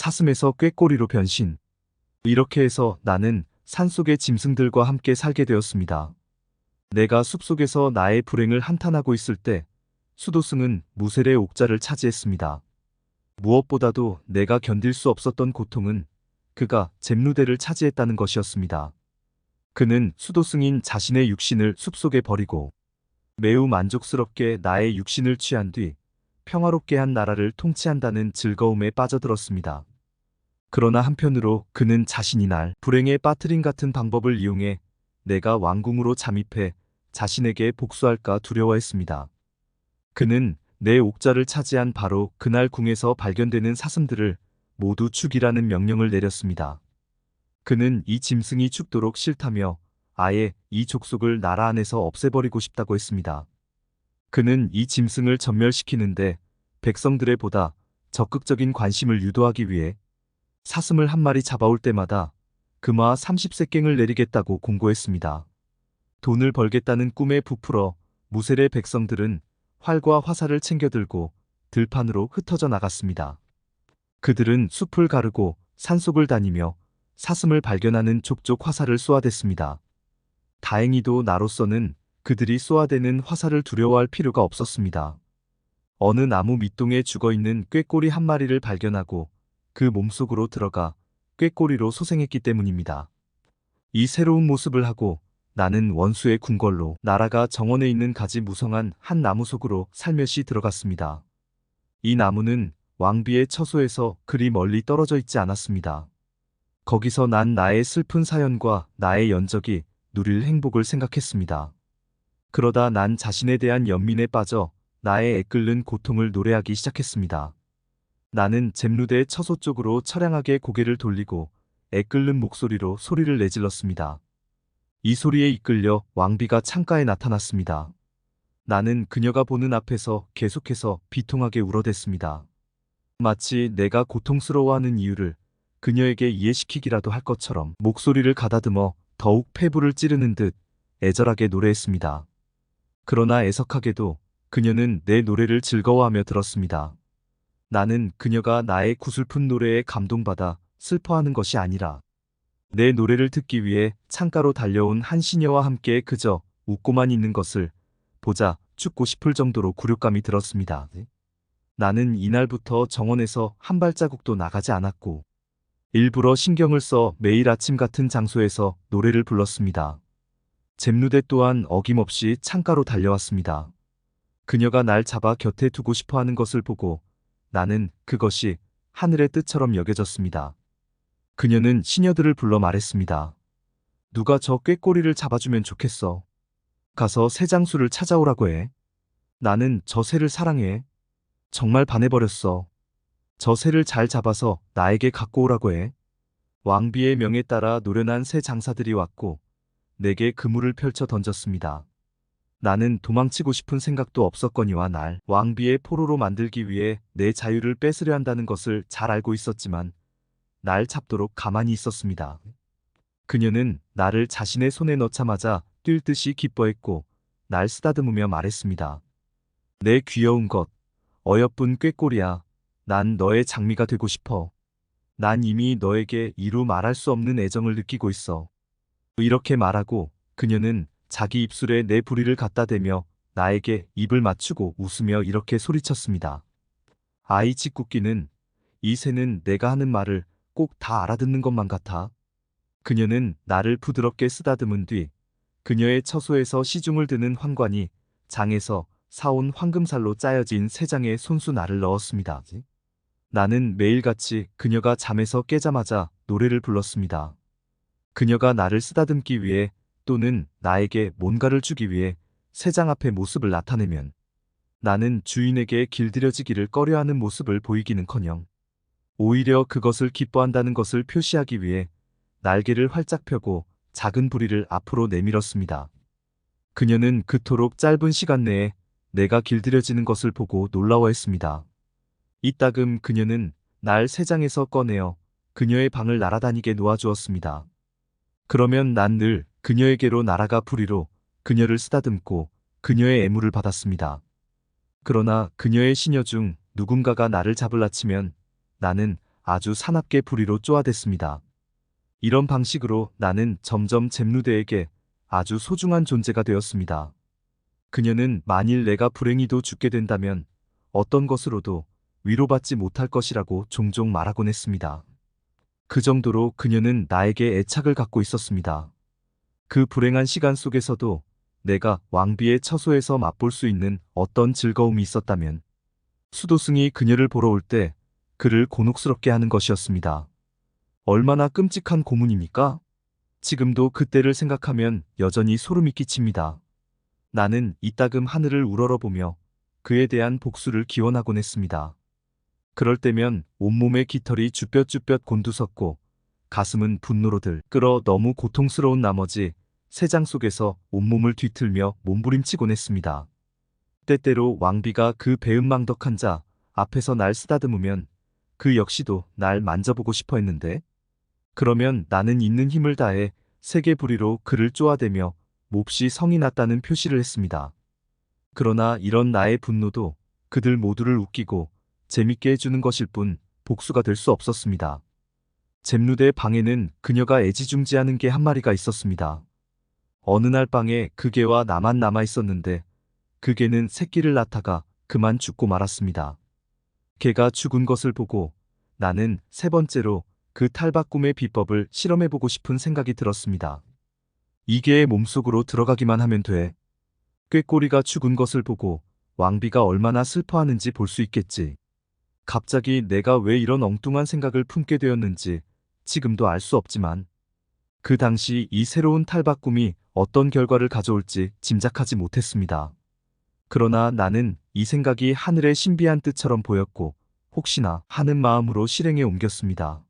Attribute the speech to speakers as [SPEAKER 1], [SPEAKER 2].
[SPEAKER 1] 사슴에서 꾀꼬리로 변신. 이렇게 해서 나는 산속의 짐승들과 함께 살게 되었습니다. 내가 숲속에서 나의 불행을 한탄하고 있을 때 수도승은 무셀의 옥자를 차지했습니다. 무엇보다도 내가 견딜 수 없었던 고통은 그가 잼누대를 차지했다는 것이었습니다. 그는 수도승인 자신의 육신을 숲속에 버리고 매우 만족스럽게 나의 육신을 취한 뒤 평화롭게 한 나라를 통치한다는 즐거움에 빠져들었습니다. 그러나 한편으로 그는 자신이 날 불행에 빠뜨린 같은 방법을 이용해 내가 왕궁으로 잠입해 자신에게 복수할까 두려워했습니다. 그는 내 옥자를 차지한 바로 그날 궁에서 발견되는 사슴들을 모두 죽이라는 명령을 내렸습니다. 그는 이 짐승이 죽도록 싫다며 아예 이 족속을 나라 안에서 없애버리고 싶다고 했습니다. 그는 이 짐승을 전멸시키는데 백성들의 보다 적극적인 관심을 유도하기 위해 사슴을 한 마리 잡아올 때마다 금화 30세갱을 내리겠다고 공고했습니다. 돈을 벌겠다는 꿈에 부풀어 무셀의 백성들은 활과 화살을 챙겨 들고 들판으로 흩어져 나갔습니다. 그들은 숲을 가르고 산속을 다니며 사슴을 발견하는 족족 화살을 쏘아댔습니다. 다행히도 나로서는 그들이 쏘아대는 화살을 두려워할 필요가 없었습니다. 어느 나무 밑동에 죽어있는 꾀꼬리 한 마리를 발견하고 그 몸속으로 들어가 꾀꼬리로 소생했기 때문입니다. 이 새로운 모습을 하고 나는 원수의 궁궐로 나라가 정원에 있는 가지 무성한 한 나무 속으로 살며시 들어갔습니다. 이 나무는 왕비의 처소에서 그리 멀리 떨어져 있지 않았습니다. 거기서 난 나의 슬픈 사연과 나의 연적이 누릴 행복을 생각했습니다. 그러다 난 자신에 대한 연민에 빠져 나의 애끓는 고통을 노래하기 시작했습니다. 나는 잼누대의 처소 쪽으로 처량하게 고개를 돌리고 애끓는 목소리로 소리를 내질렀습니다. 이 소리에 이끌려 왕비가 창가에 나타났습니다. 나는 그녀가 보는 앞에서 계속해서 비통하게 울어댔습니다. 마치 내가 고통스러워하는 이유를 그녀에게 이해시키기라도 할 것처럼 목소리를 가다듬어 더욱 폐부를 찌르는 듯 애절하게 노래했습니다. 그러나 애석하게도 그녀는 내 노래를 즐거워하며 들었습니다. 나는 그녀가 나의 구슬픈 노래에 감동받아 슬퍼하는 것이 아니라 내 노래를 듣기 위해 창가로 달려온 한 시녀와 함께 그저 웃고만 있는 것을 보자 죽고 싶을 정도로 굴욕감이 들었습니다. 나는 이날부터 정원에서 한 발자국도 나가지 않았고 일부러 신경을 써 매일 아침 같은 장소에서 노래를 불렀습니다. 잼누대 또한 어김없이 창가로 달려왔습니다. 그녀가 날 잡아 곁에 두고 싶어 하는 것을 보고 나는 그것이 하늘의 뜻처럼 여겨졌습니다. 그녀는 시녀들을 불러 말했습니다. 누가 저 꾀꼬리를 잡아주면 좋겠어. 가서 새 장수를 찾아오라고 해. 나는 저 새를 사랑해. 정말 반해버렸어. 저 새를 잘 잡아서 나에게 갖고 오라고 해. 왕비의 명에 따라 노련한 새 장사들이 왔고 내게 그물을 펼쳐 던졌습니다. 나는 도망치고 싶은 생각도 없었거니와 날 왕비의 포로로 만들기 위해 내 자유를 뺏으려 한다는 것을 잘 알고 있었지만 날 잡도록 가만히 있었습니다. 그녀는 나를 자신의 손에 넣자마자 뛸 듯이 기뻐했고 날 쓰다듬으며 말했습니다. 내 귀여운 것, 어여쁜 꾀꼬리야. 난 너의 장미가 되고 싶어. 난 이미 너에게 이루 말할 수 없는 애정을 느끼고 있어. 이렇게 말하고 그녀는 자기 입술에 내 부리를 갖다 대며 나에게 입을 맞추고 웃으며 이렇게 소리쳤습니다. 아이 짓궂기는 이 새는 내가 하는 말을 꼭 다 알아듣는 것만 같아. 그녀는 나를 부드럽게 쓰다듬은 뒤 그녀의 처소에서 시중을 드는 환관이 장에서 사온 황금살로 짜여진 세 장의 손수 나를 넣었습니다. 나는 매일같이 그녀가 잠에서 깨자마자 노래를 불렀습니다. 그녀가 나를 쓰다듬기 위해 또는 나에게 뭔가를 주기 위해 세 장 앞의 모습을 나타내면 나는 주인에게 길들여지기를 꺼려하는 모습을 보이기는커녕 오히려 그것을 기뻐한다는 것을 표시하기 위해 날개를 활짝 펴고 작은 부리를 앞으로 내밀었습니다. 그녀는 그토록 짧은 시간 내에 내가 길들여지는 것을 보고 놀라워했습니다. 이따금 그녀는 날 새 장에서 꺼내어 그녀의 방을 날아다니게 놓아주었습니다. 그러면 난 늘 그녀에게로 날아가 부리로 그녀를 쓰다듬고 그녀의 애무를 받았습니다. 그러나 그녀의 시녀 중 누군가가 나를 잡으려 치면 나는 아주 사납게 부리로 쪼아댔습니다. 이런 방식으로 나는 점점 잼누대에게 아주 소중한 존재가 되었습니다. 그녀는 만일 내가 불행히도 죽게 된다면 어떤 것으로도 위로받지 못할 것이라고 종종 말하곤 했습니다. 그 정도로 그녀는 나에게 애착을 갖고 있었습니다. 그 불행한 시간 속에서도 내가 왕비의 처소에서 맛볼 수 있는 어떤 즐거움이 있었다면 수도승이 그녀를 보러 올 때 그를 곤혹스럽게 하는 것이었습니다. 얼마나 끔찍한 고문입니까? 지금도 그때를 생각하면 여전히 소름이 끼칩니다. 나는 이따금 하늘을 우러러보며 그에 대한 복수를 기원하곤 했습니다. 그럴 때면 온몸의 깃털이 쭈뼛쭈뼛 곤두섰고 가슴은 분노로 들끓어 너무 고통스러운 나머지 새장 속에서 온몸을 뒤틀며 몸부림치곤 했습니다. 때때로 왕비가 그 배은망덕한 자 앞에서 날 쓰다듬으면 그 역시도 날 만져보고 싶어 했는데 그러면 나는 있는 힘을 다해 세게 부리로 그를 쪼아대며 몹시 성이 났다는 표시를 했습니다. 그러나 이런 나의 분노도 그들 모두를 웃기고 재밌게 해주는 것일 뿐 복수가 될 수 없었습니다. 잼누대 방에는 그녀가 애지중지하는 개 한 마리가 있었습니다. 어느 날 방에 그 개와 나만 남아 있었는데 그 개는 새끼를 낳다가 그만 죽고 말았습니다. 개가 죽은 것을 보고 나는 세 번째로 그 탈바꿈의 비법을 실험해보고 싶은 생각이 들었습니다. 이 개의 몸속으로 들어가기만 하면 돼. 꾀꼬리가 죽은 것을 보고 왕비가 얼마나 슬퍼하는지 볼 수 있겠지. 갑자기 내가 왜 이런 엉뚱한 생각을 품게 되었는지 지금도 알 수 없지만 그 당시 이 새로운 탈바꿈이 어떤 결과를 가져올지 짐작하지 못했습니다. 그러나 나는 이 생각이 하늘의 신비한 뜻처럼 보였고 혹시나 하는 마음으로 실행에 옮겼습니다.